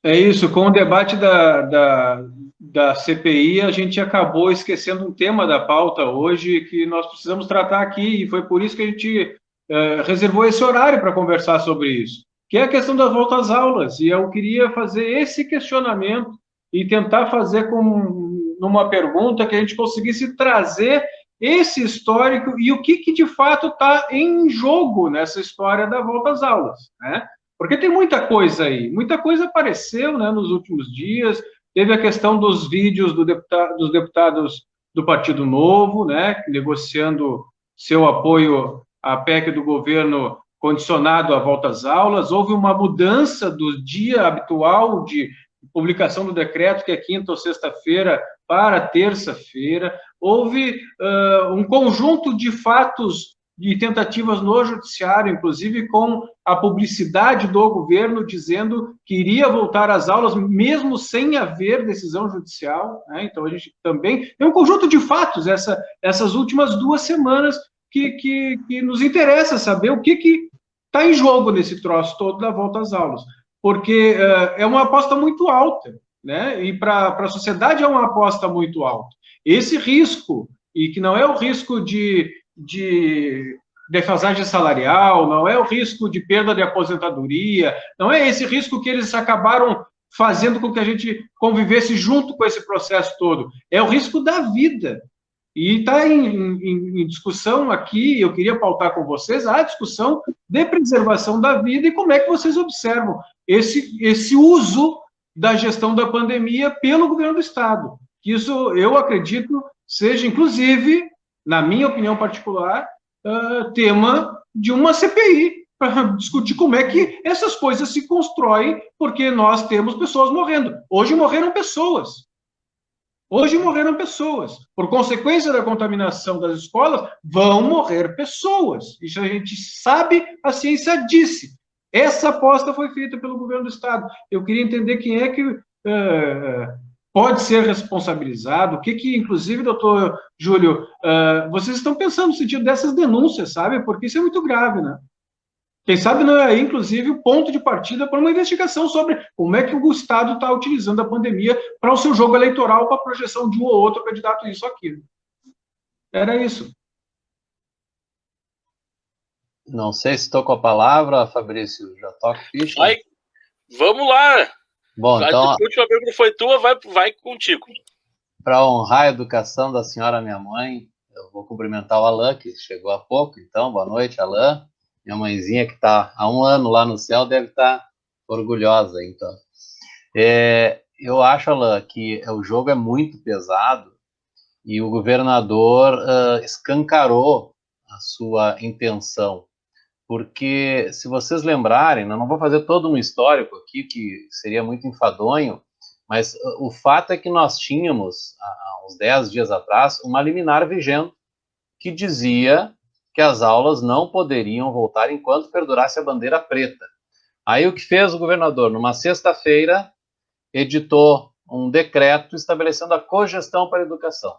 É isso, com o debate da CPI, a gente acabou esquecendo um tema da pauta hoje que nós precisamos tratar aqui, e foi por isso que a gente reservou esse horário para conversar sobre isso, que é a questão da volta às aulas. E eu queria fazer esse questionamento e tentar fazer com numa pergunta que a gente conseguisse trazer esse histórico e o que de fato está em jogo nessa história da volta às aulas, né? Porque tem muita coisa aí, muita coisa apareceu, né, nos últimos dias. Teve a questão dos vídeos dos deputados do Partido Novo, né, negociando seu apoio à PEC do governo condicionado à volta às aulas. Houve uma mudança do dia habitual de publicação do decreto, que é quinta ou sexta-feira, para terça-feira. Houve um conjunto de fatos de tentativas no judiciário, inclusive com a publicidade do governo dizendo que iria voltar às aulas, mesmo sem haver decisão judicial, né? Então, a gente também tem um conjunto de fatos, essas últimas 2 semanas, que nos interessa saber o que está em jogo nesse troço todo da volta às aulas, porque é uma aposta muito alta, né? E para a sociedade é uma aposta muito alta. Esse risco, e que não é o risco de defasagem salarial, não é o risco de perda de aposentadoria, não é esse risco que eles acabaram fazendo com que a gente convivesse junto com esse processo todo. É o risco da vida. E está em discussão aqui, eu queria pautar com vocês a discussão de preservação da vida e como é que vocês observam esse uso da gestão da pandemia pelo governo do Estado. Isso, eu acredito, seja, inclusive, na minha opinião particular, tema de uma CPI, para discutir como é que essas coisas se constroem, porque nós temos pessoas morrendo. Hoje morreram pessoas. Hoje morreram pessoas. Por consequência da contaminação das escolas, vão morrer pessoas. Isso a gente sabe, a ciência disse. Essa aposta foi feita pelo governo do Estado. Eu queria entender quem é que pode ser responsabilizado, o que inclusive, doutor Júlio, vocês estão pensando no sentido dessas denúncias, sabe? Porque isso é muito grave, né? Quem sabe não é, inclusive, o ponto de partida para uma investigação sobre como é que o Estado está utilizando a pandemia para o seu jogo eleitoral, para a projeção de um ou outro candidato, isso ou aquilo. Era isso. Não sei se estou com a palavra, Fabrício, já toca ficha. Vai, vamos lá. Bom, vai, então, a última pergunta foi tua, vai contigo. Para honrar a educação da senhora minha mãe, eu vou cumprimentar o Alain, que chegou há pouco. Então, boa noite, Alain. Minha mãezinha, que está há 1 ano lá no céu, deve estar orgulhosa. Então, eu acho, Alain, que o jogo é muito pesado e o governador escancarou a sua intenção. Porque, se vocês lembrarem, eu não vou fazer todo um histórico aqui, que seria muito enfadonho, mas o fato é que nós tínhamos, há uns 10 dias atrás, uma liminar vigente que dizia que as aulas não poderiam voltar enquanto perdurasse a bandeira preta. Aí o que fez o governador? Numa sexta-feira, editou um decreto estabelecendo a cogestão para a educação,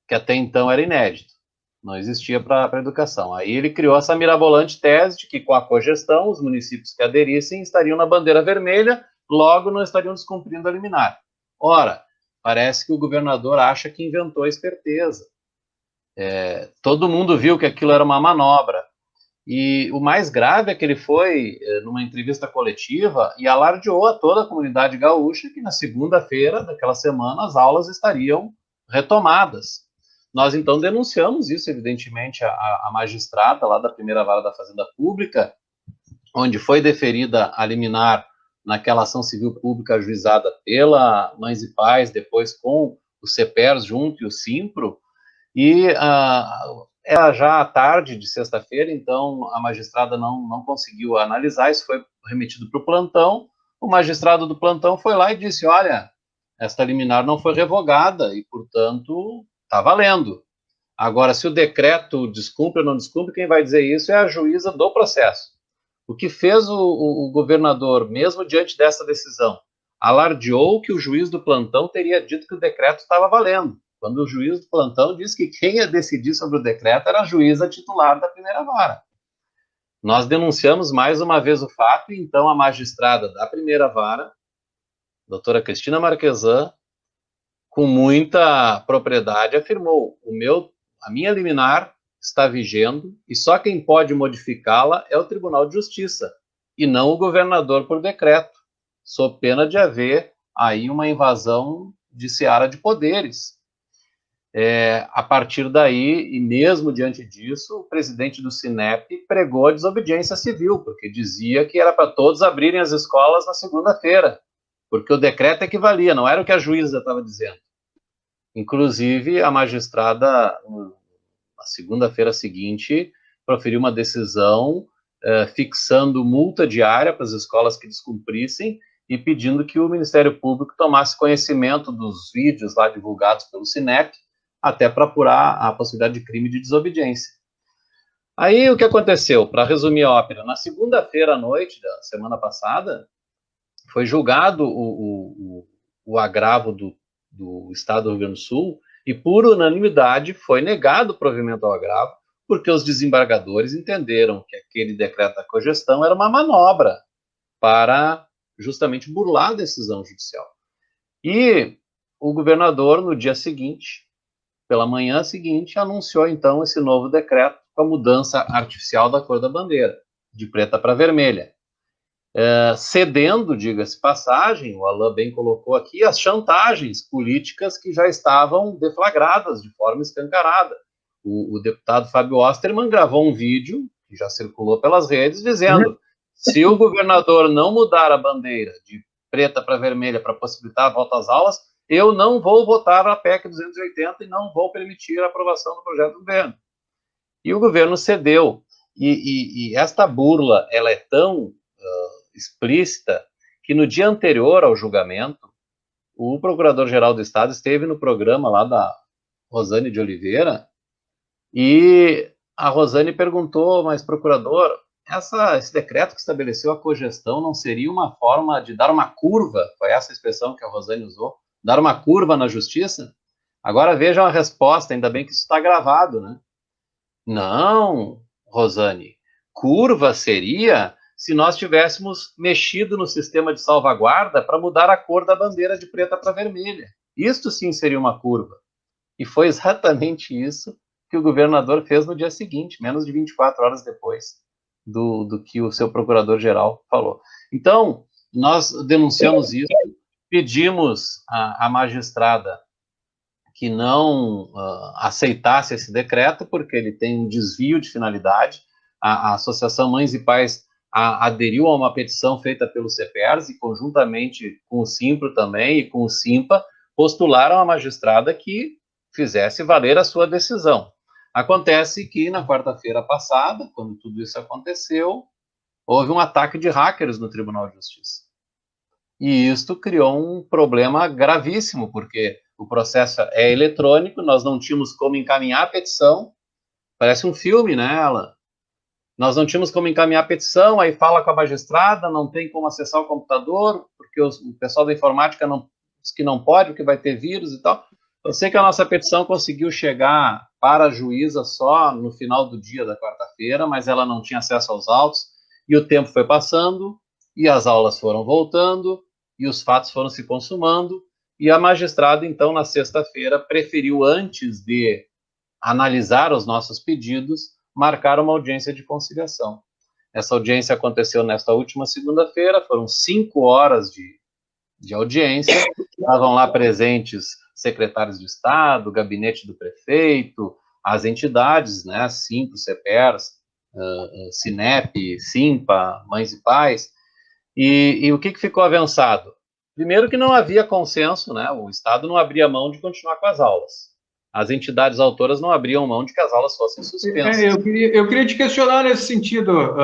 que até então era inédito, não existia para a educação. Aí ele criou essa mirabolante tese de que com a cogestão, os municípios que aderissem estariam na bandeira vermelha, logo não estariam descumprindo a liminar. Ora, parece que o governador acha que inventou a esperteza. Todo mundo viu que aquilo era uma manobra. E o mais grave é que ele foi numa entrevista coletiva e alardeou a toda a comunidade gaúcha que na segunda-feira daquela semana as aulas estariam retomadas. Nós, então, denunciamos isso, evidentemente, a magistrada lá da primeira vara da Fazenda Pública, onde foi deferida a liminar naquela ação civil pública ajuizada pela Mães e Pais, depois com o CEPERS junto e o SIMPRO, e era já à tarde de sexta-feira, então a magistrada não conseguiu analisar, isso foi remetido para o plantão. O magistrado do plantão foi lá e disse: olha, esta liminar não foi revogada e, portanto, está valendo. Agora, se o decreto descumpre ou não descumpre, quem vai dizer isso é a juíza do processo. O que fez o governador, mesmo diante dessa decisão, alardeou que o juiz do plantão teria dito que o decreto estava valendo, quando o juiz do plantão disse que quem ia decidir sobre o decreto era a juíza titular da primeira vara. Nós denunciamos mais uma vez o fato, e então a magistrada da primeira vara doutora Cristina Marquesan, com muita propriedade, afirmou: a minha liminar está vigendo e só quem pode modificá-la é o Tribunal de Justiça e não o governador por decreto, sob pena de haver aí uma invasão de seara de poderes. A partir daí, e mesmo diante disso, o presidente do Sinep pregou a desobediência civil, porque dizia que era para todos abrirem as escolas na segunda-feira, porque o decreto é que valia, não era o que a juíza estava dizendo. Inclusive, a magistrada, na segunda-feira seguinte, proferiu uma decisão fixando multa diária para as escolas que descumprissem e pedindo que o Ministério Público tomasse conhecimento dos vídeos lá divulgados pelo Sinep, até para apurar a possibilidade de crime de desobediência. Aí, o que aconteceu? Para resumir a ópera, na segunda-feira à noite da semana passada, foi julgado o agravo do Estado do Rio Grande do Sul e, por unanimidade, foi negado o provimento ao agravo, porque os desembargadores entenderam que aquele decreto da cogestão era uma manobra para justamente burlar a decisão judicial. E o governador, no dia seguinte, pela manhã seguinte, anunciou então esse novo decreto com a mudança artificial da cor da bandeira, de preta para vermelha. Cedendo, diga-se passagem, o Alain bem colocou aqui, as chantagens políticas que já estavam deflagradas de forma escancarada. O deputado Fábio Osterman gravou um vídeo, que já circulou pelas redes, dizendo: se o governador não mudar a bandeira de preta para vermelha para possibilitar a volta às aulas, eu não vou votar a PEC 280 e não vou permitir a aprovação do projeto do governo. E o governo cedeu. E esta burla, ela é tão explícita que no dia anterior ao julgamento, o Procurador-Geral do Estado esteve no programa lá da Rosane de Oliveira e a Rosane perguntou: mas, procurador, esse decreto que estabeleceu a cogestão não seria uma forma de dar uma curva? Foi essa a expressão que a Rosane usou, dar uma curva na justiça? Agora vejam a resposta, ainda bem que isso está gravado, né? Não, Rosane, curva seria se nós tivéssemos mexido no sistema de salvaguarda para mudar a cor da bandeira de preta para vermelha. Isto sim seria uma curva. E foi exatamente isso que o governador fez no dia seguinte, menos de 24 horas depois do que o seu procurador-geral falou. Então, nós denunciamos isso, pedimos à magistrada que não aceitasse esse decreto, porque ele tem um desvio de finalidade. A Associação Mães e Pais aderiu a uma petição feita pelo CEPERS e, conjuntamente com o Simpro também e com o Simpa, postularam a magistrada que fizesse valer a sua decisão. Acontece que, na quarta-feira passada, quando tudo isso aconteceu, houve um ataque de hackers no Tribunal de Justiça. E isto criou um problema gravíssimo, porque o processo é eletrônico, nós não tínhamos como encaminhar a petição, parece um filme, né, Alan? Nós não tínhamos como encaminhar a petição, aí fala com a magistrada, não tem como acessar o computador, porque o pessoal da informática diz que não pode, porque vai ter vírus e tal. Eu sei que a nossa petição conseguiu chegar para a juíza só no final do dia da quarta-feira, mas ela não tinha acesso aos autos, e o tempo foi passando, e as aulas foram voltando, e os fatos foram se consumando, e a magistrada, então, na sexta-feira, preferiu, antes de analisar os nossos pedidos, marcar uma audiência de conciliação. Essa audiência aconteceu nesta última segunda-feira, foram 5 horas de audiência, estavam lá presentes secretários de Estado, gabinete do prefeito, as entidades, né, Simpro, CEPERS, Sinep, Simpa, Mães e Pais, e o que ficou avançado? Primeiro que não havia consenso, né, o Estado não abria mão de continuar com as aulas. As entidades autoras não abriam mão de que as aulas fossem suspensas. Eu queria te questionar nesse sentido.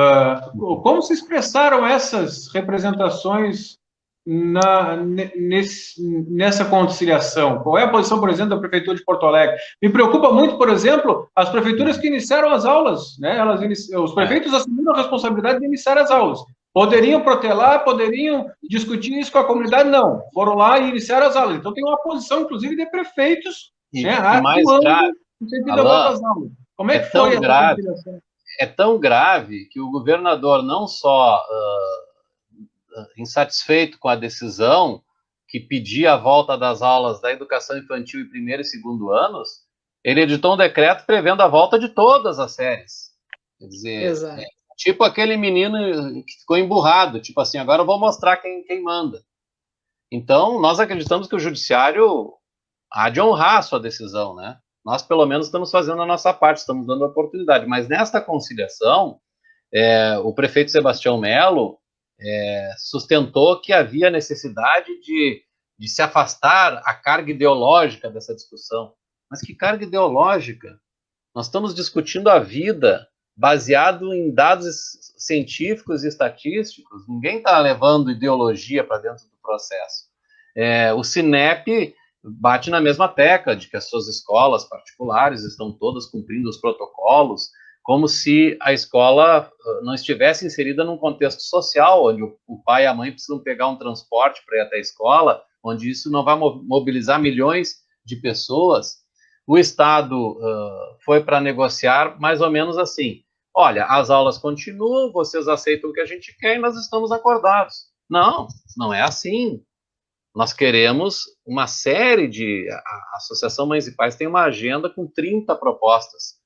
Como se expressaram essas representações nessa conciliação? Qual é a posição, por exemplo, da Prefeitura de Porto Alegre? Me preocupa muito, por exemplo, as prefeituras que iniciaram as aulas, né? Os prefeitos assumiram a responsabilidade de iniciar as aulas. Poderiam protelar, poderiam discutir isso com a comunidade? Não. Foram lá e iniciaram as aulas. Então, tem uma posição, inclusive, de prefeitos, né, mais grave, no sentido da volta às aulas. Como é que foi essa conciliação? É tão grave que o governador não só insatisfeito com a decisão, que pedia a volta das aulas da educação infantil em primeiro e segundo anos, ele editou um decreto prevendo a volta de todas as séries. Quer dizer, tipo aquele menino que ficou emburrado, tipo assim, agora eu vou mostrar quem manda. Então, nós acreditamos que o judiciário há de honrar a sua decisão, né? Nós, pelo menos, estamos fazendo a nossa parte, estamos dando a oportunidade. Mas nesta conciliação, o prefeito Sebastião Melo sustentou que havia necessidade de se afastar a carga ideológica dessa discussão. Mas que carga ideológica? Nós estamos discutindo a vida baseado em dados científicos e estatísticos. Ninguém está levando ideologia para dentro do processo. O Cinep bate na mesma tecla de que as suas escolas particulares estão todas cumprindo os protocolos, como se a escola não estivesse inserida num contexto social, onde o pai e a mãe precisam pegar um transporte para ir até a escola, onde isso não vai mobilizar milhões de pessoas. O Estado foi para negociar mais ou menos assim: olha, as aulas continuam, vocês aceitam o que a gente quer e nós estamos acordados. Não, não é assim. Nós queremos uma série de... A Associação Mães e Pais tem uma agenda com 30 propostas,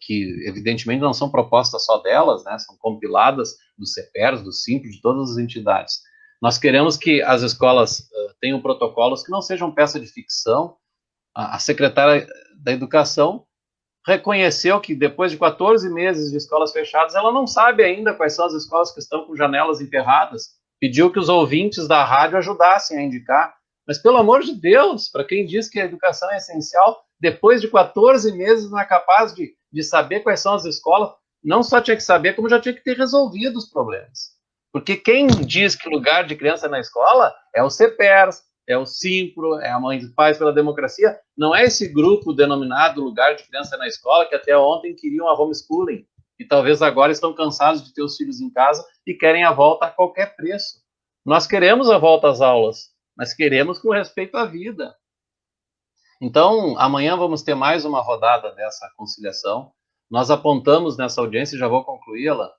que evidentemente não são propostas só delas, né? São compiladas dos CEPERS, do Simples, de todas as entidades. Nós queremos que as escolas tenham protocolos que não sejam peça de ficção. A secretária da Educação reconheceu que depois de 14 meses de escolas fechadas, ela não sabe ainda quais são as escolas que estão com janelas emperradas. Pediu que os ouvintes da rádio ajudassem a indicar. Mas, pelo amor de Deus, para quem diz que a educação é essencial, depois de 14 meses não é capaz de saber quais são as escolas, não só tinha que saber, como já tinha que ter resolvido os problemas. Porque quem diz que o lugar de criança é na escola é o CEPERS, é o Simpro, é a Mães e Pais pela Democracia, não é esse grupo denominado lugar de criança na escola que até ontem queriam a homeschooling e talvez agora estão cansados de ter os filhos em casa e querem a volta a qualquer preço. Nós queremos a volta às aulas, mas queremos com respeito à vida. Então, amanhã vamos ter mais uma rodada dessa conciliação. Nós apontamos nessa audiência, já vou concluí-la,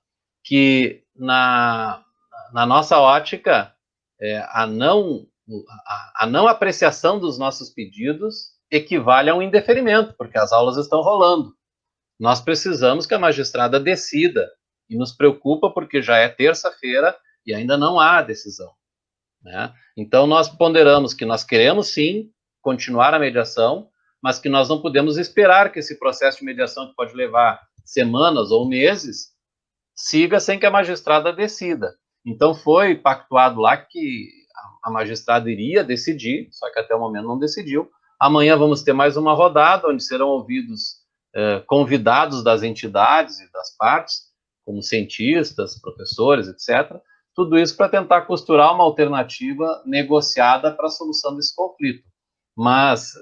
que na nossa ótica, a não apreciação dos nossos pedidos equivale a um indeferimento, porque as aulas estão rolando. Nós precisamos que a magistrada decida, e nos preocupa porque já é terça-feira e ainda não há decisão, né? Então, nós ponderamos que nós queremos, sim, continuar a mediação, mas que nós não podemos esperar que esse processo de mediação, que pode levar semanas ou meses, siga sem que a magistrada decida. Então, foi pactuado lá que a magistrada iria decidir, só que até o momento não decidiu. Amanhã vamos ter mais uma rodada, onde serão ouvidos convidados das entidades e das partes, como cientistas, professores, etc., tudo isso para tentar costurar uma alternativa negociada para a solução desse conflito. Mas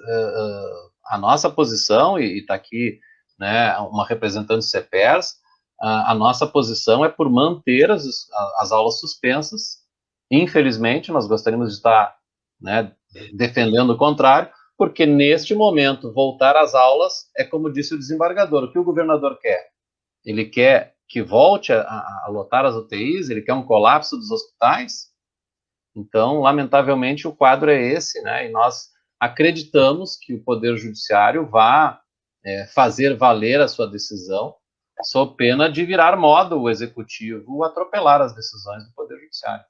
a nossa posição, e está aqui, né, uma representante do CEPERS, a nossa posição é por manter as aulas suspensas. Infelizmente, nós gostaríamos de estar, né, defendendo o contrário, porque neste momento voltar às aulas é como disse o desembargador. O que o governador quer? Ele quer que volte a lotar as UTIs, ele quer um colapso dos hospitais. Então, lamentavelmente, o quadro é esse, né? E nós acreditamos que o Poder Judiciário vá fazer valer a sua decisão, sob pena de virar moda o Executivo atropelar as decisões do Poder Judiciário.